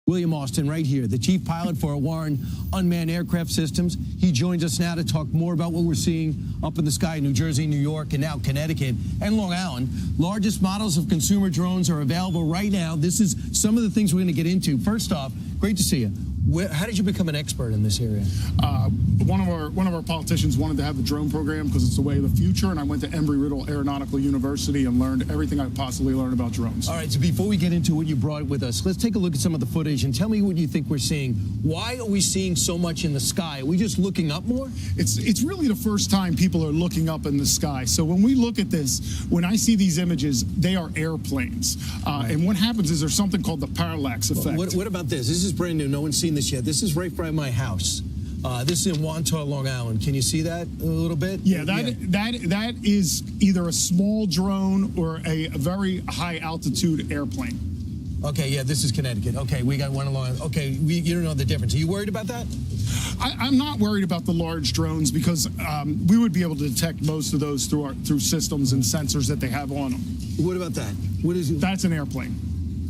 William Austin right here, the chief pilot for Warren Unmanned Aircraft Systems. He joins us now to talk more about what we're seeing up in the sky in New Jersey, New York, and now Connecticut and Long Island. Largest models of consumer drones are available right now. This is some of the things we're going to get into. First off, great to see you. How did you become an expert in this area? One of our politicians wanted to have the drone program because it's the way of the future, and I went to Embry-Riddle Aeronautical University and learned everything I could possibly learn about drones. All right, so before we get into what you brought with us, let's take a look at some of the footage and tell me what you think we're seeing. Why are we seeing so much in the sky? Are we just looking up more? It's really the first time people are looking up in the sky. So when we look at this, when I see these images, they are airplanes. Right. And what happens is there's something called the parallax effect. What about this? This is brand new. No one's seen this yet. This is right by my house. This is in Wantagh, Long Island. Can you see that a little bit? Yeah, that is either a small drone or a very high altitude airplane. Okay, yeah, this is Connecticut. Okay, we got one along. Okay, you don't know the difference. Are you worried about that? I'm not worried about the large drones because we would be able to detect most of those through systems and sensors that they have on them. What about that? What is it? That's an airplane.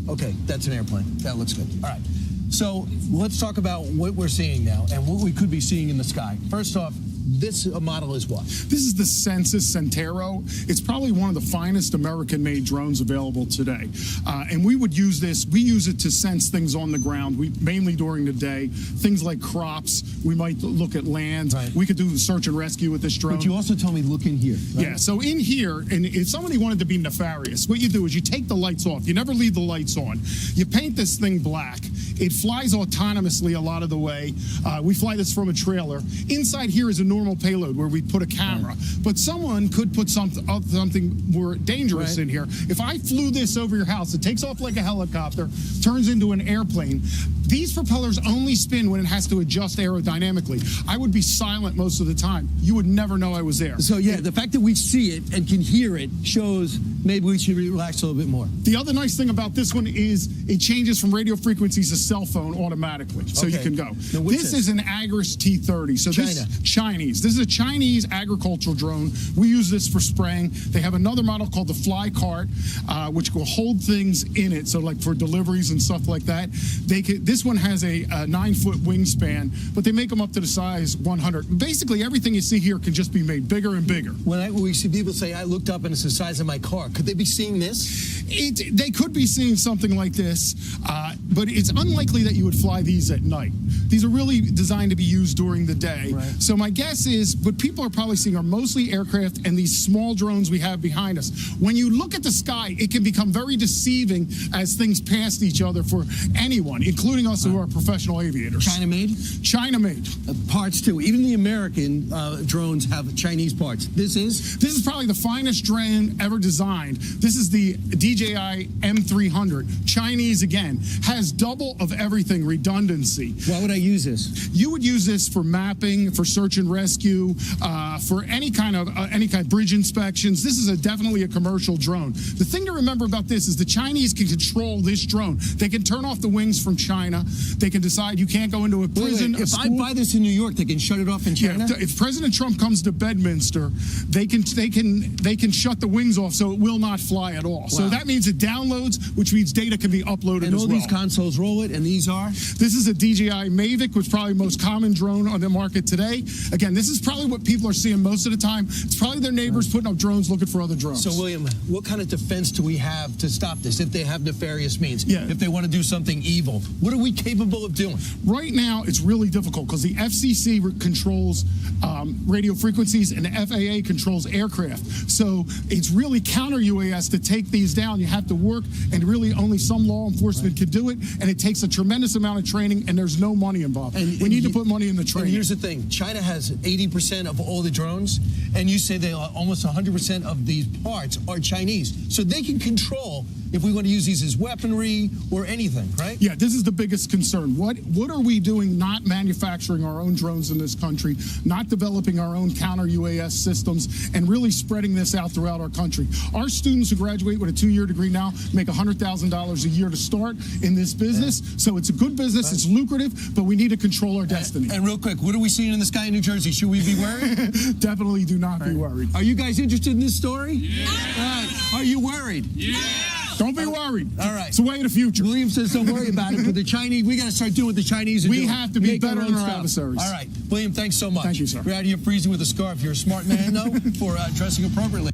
Okay, that's an airplane. That looks good. All right. So let's talk about what we're seeing now and what we could be seeing in the sky. First off, this model is what? This is the Census Centero. It's probably one of the finest American-made drones available today. And we would use this. We use it to sense things on the ground, mainly during the day. Things like crops. We might look at land. Right. We could do search and rescue with this drone. But you also told me look in here. Right? Yeah, so in here, and if somebody wanted to be nefarious, what you do is you take the lights off. You never leave the lights on. You paint this thing black. It flies autonomously a lot of the way. We fly this from a trailer. Inside here is a normal payload where we put a camera. Right. But someone could put something more dangerous in here. If I flew this over your house, it takes off like a helicopter, turns into an airplane. These propellers only spin when it has to adjust aerodynamically. I would be silent most of the time. You would never know I was there. So yeah, the fact that we see it and can hear it shows maybe we should relax a little bit more. The other nice thing about this one is it changes from radio frequencies to cell phone automatically, so you can go. This is an Agris T30. So this Chinese. This is a Chinese agricultural drone. We use this for spraying. They have another model called the Fly Cart, which will hold things in it. So like for deliveries and stuff like that. This one has a 9-foot wingspan, but they make them up to the size 100. Basically, everything you see here can just be made bigger and bigger. When we see people say, I looked up and it's the size of my car, could they be seeing this? They could be seeing something like this, but it's unlikely that you would fly these at night. These are really designed to be used during the day. Right. So my guess is what people are probably seeing are mostly aircraft and these small drones we have behind us. When you look at the sky, it can become very deceiving as things pass each other for anyone, including us who are professional aviators. China made? China made. Parts too. Even the American drones have Chinese parts. This is probably the finest drone ever designed. This is the DJI M300. Chinese again. Has double of everything, redundancy. Why would I use this? You would use this for mapping, for search and rescue, for any kind of bridge inspections. This is definitely a commercial drone. The thing to remember about this is the Chinese can control this drone. They can turn off the wings from China. They can decide you can't go into a prison. Wait. If I buy this in New York, they can shut it off in China? Yeah, if President Trump comes to Bedminster, they can shut the wings off so it will not fly at all. Wow. So that means it downloads, which means data can be uploaded as well. And all these consoles roll it, and these are? This is a DJI Mavic, which is probably the most common drone on the market today. Again, this is probably what people are seeing most of the time. It's probably their neighbors putting up drones looking for other drones. So, William, what kind of defense do we have to stop this if they have nefarious means? Yeah. If they want to do something evil, what are we capable of doing? Right now, it's really difficult because the FCC controls radio frequencies and the FAA controls aircraft. So it's really counter-UAS to take these down. You have to work, and really only some law enforcement can do it, and it takes a tremendous amount of training, and there's no money involved. We need to put money in the training. And here's the thing. China has 80% of all the drones, and you say they are almost 100% of these parts are Chinese. So they can control if we want to use these as weaponry or anything, right? Yeah, this is the biggest concern. What are we doing not manufacturing our own drones in this country, not developing our own counter-UAS systems, and really spreading this out throughout our country? Our students who graduate with a 2-year degree now make $100,000 a year to start in this business. Yeah. So it's a good business, it's lucrative, but we need to control our destiny. And real quick, what are we seeing in the sky in New Jersey? Should we be worried? Definitely do not be worried. Are you guys interested in this story? Yeah. Are you worried? Yeah. Don't be worried. All right. It's the way of the future. William says don't worry about it, but the Chinese, we got to start doing what the Chinese are doing. We have to be Make better own than our stuff. adversaries. All right. William, thanks so much. Thank you, sir. You're out here freezing with a scarf. You're a smart man, though, for dressing appropriately.